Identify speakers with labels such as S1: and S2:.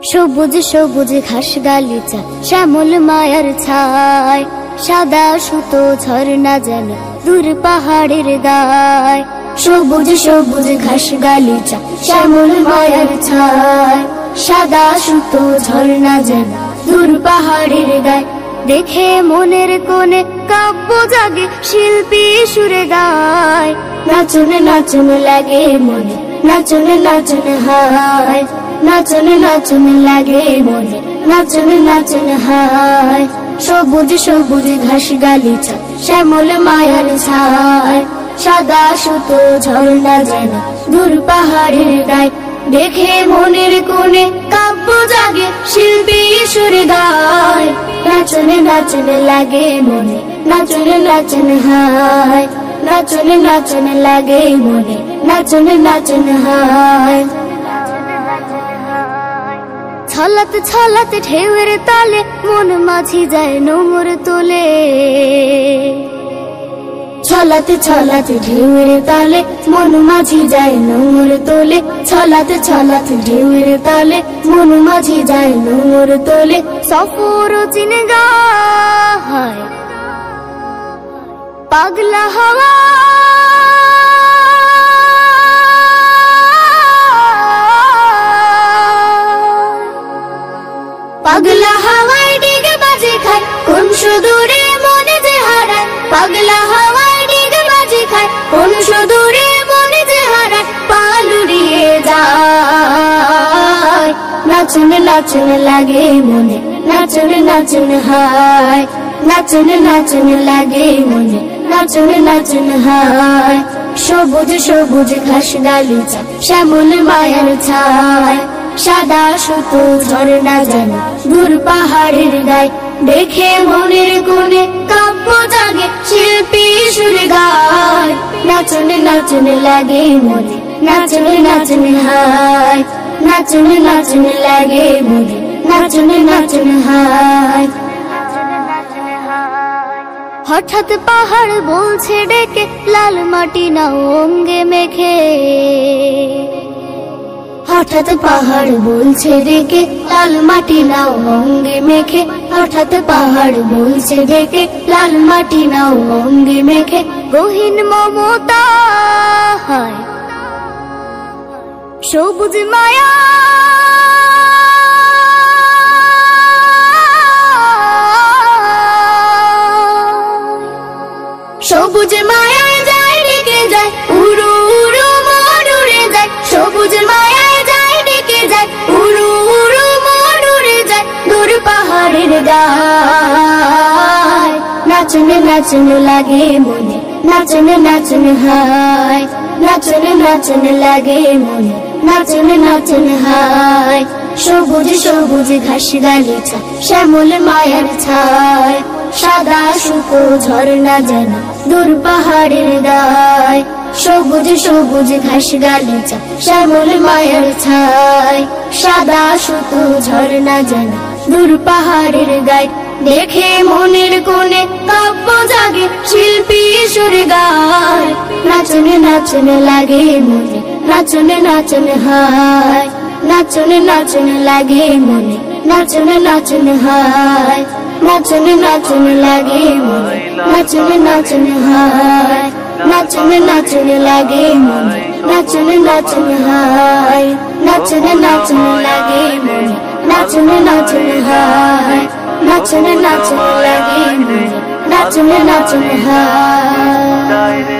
S1: সবুজ সবুজ ঘাস গালিচা শ্যামল মায়ার ছায়, সাদা সুতো ঝর্ণা যেন দূর পাহাড়ের গায়। সবুজ সবুজ ঘাস গালিচা শ্যামল মায়ার ছায়, সাদা সুতো ঝর্ণা যেন দূর পাহাড়ের গায়। দেখে মনের কোণে কাব্য জাগে, শিল্পী সুরে গায়। নাচনে নাচনে লাগে মনে, নাচনে নাচনে হায়, নাচনে নাচনে লাগে মনে, নাচনে নাচনে হায়। সবুজ সবুজ ঘাস গালিচা শ্যামল মায়ার ছায়, সাদা সুতো ঝর্ণা যেন দূর পাহাড়ের গায়। দেখে মনের কোণে কাব্য জাগে, শিল্পী সুরে গায়। নাচনে নাচনে লাগে মনে, নাচনে নাচনে হায়, নাচনে নাচনে লাগে মনে, নাচনে নাচনে হায়। ছলাতে ছলাতে ঢেউয়ের তালে মন মাঝি যায় নোঙর তোলে। ছলাতে ছলাতে ঢেউয়ের তালে মন মাঝি যায় নোঙর তোলে। ছলাতে ছলাতে ঢেউয়ের তালে মন মাঝি যায় নোঙর তোলে। সফর চিনে গায় পাগলা হাওয়া, পাগলা হাওয়ায় ডিগে বাজে খায়, কোন সুদূরে মনে যে হারায়। পাগলা হাওয়ায় ডিগে বাজে খায়, কোন সুদূরে মনে যে হারায়। পালুড়িয়ে যায় নাচনে নাচনে লাগে মনে, নাচনে নাচনে হায়, নাচনে নাচনে লাগে মনে, নাচনে নাচনে হায়। সবুজ সবুজ ঘাস গালিচা শ্যামল মায়ার ছায়, সাদা সুতো ঝর্ণা যেন দূর পাহাড়ের গায়। দেখে মনের কোণে কাব্য জাগে, শিল্পী সুরে গায়। নাচনে নাচনে লাগে মনে, নাচনে নাচনে হায়, নাচনে নাচনে লাগে মনে, নাচনে নাচনে হায়। হঠাৎ পাহাড় বলছে ডেকে, লাল মাটি নাও অঙ্গে মেখে। হঠাৎ পাহাড় বলছে ডেকে, লাল মাটি নাও অঙ্গে মেখে। হঠাৎ পাহাড় বলছে ডেকে, লাল মাটি নাও অঙ্গে মেখে। গহীন মমতা হয় সবুজ মায়া, সবুজ মায়ায় যায় ডেকে যায়, উড়ু উড়ু মন উড়ে যায়। সবুজ মায়ায় যায় ডেকে যায়, উড়ু উড়ু মন উড়ে যায় দূর পাহাড়ের গায়। নাচনে নাচনে লাগে মনে, নাচনে নাচনে হায়, নাচনে নাচনে লাগে মনে, নাচনে নাচনে হায়। সবুজ সবুজ ঘাস গালিচা শ্যামল মায়ার ছায়, সাদা সুতো ঝর্ণা যেন দূর পাহাড়ের গায়। সবুজ সবুজ ঘাস গালিচা শ্যামল মায়ার ছায়, সাদা সুতো ঝর্ণা যেন দূর পাহাড়ের গায়। দেখে মনের কোণে কাব্য জাগে, শিল্পী সুরে গায়। নাচনে নাচনে লাগে মনে, নাচনে নাচনে হায়, নাচনে নাচনে লাগে মনে, নাচনে নাচনে হায়। নাচনে নাচনে লাগে মনে, নাচনে নাচনে হায়, নাচনে নাচনে লাগে মনে, নাচনে নাচনে হায়। নাচনে নাচনে লাগে মনে, নাচনে নাচনে হায়, নাচনে নাচনে লাগে মনে, নাচনে নাচনে হায়।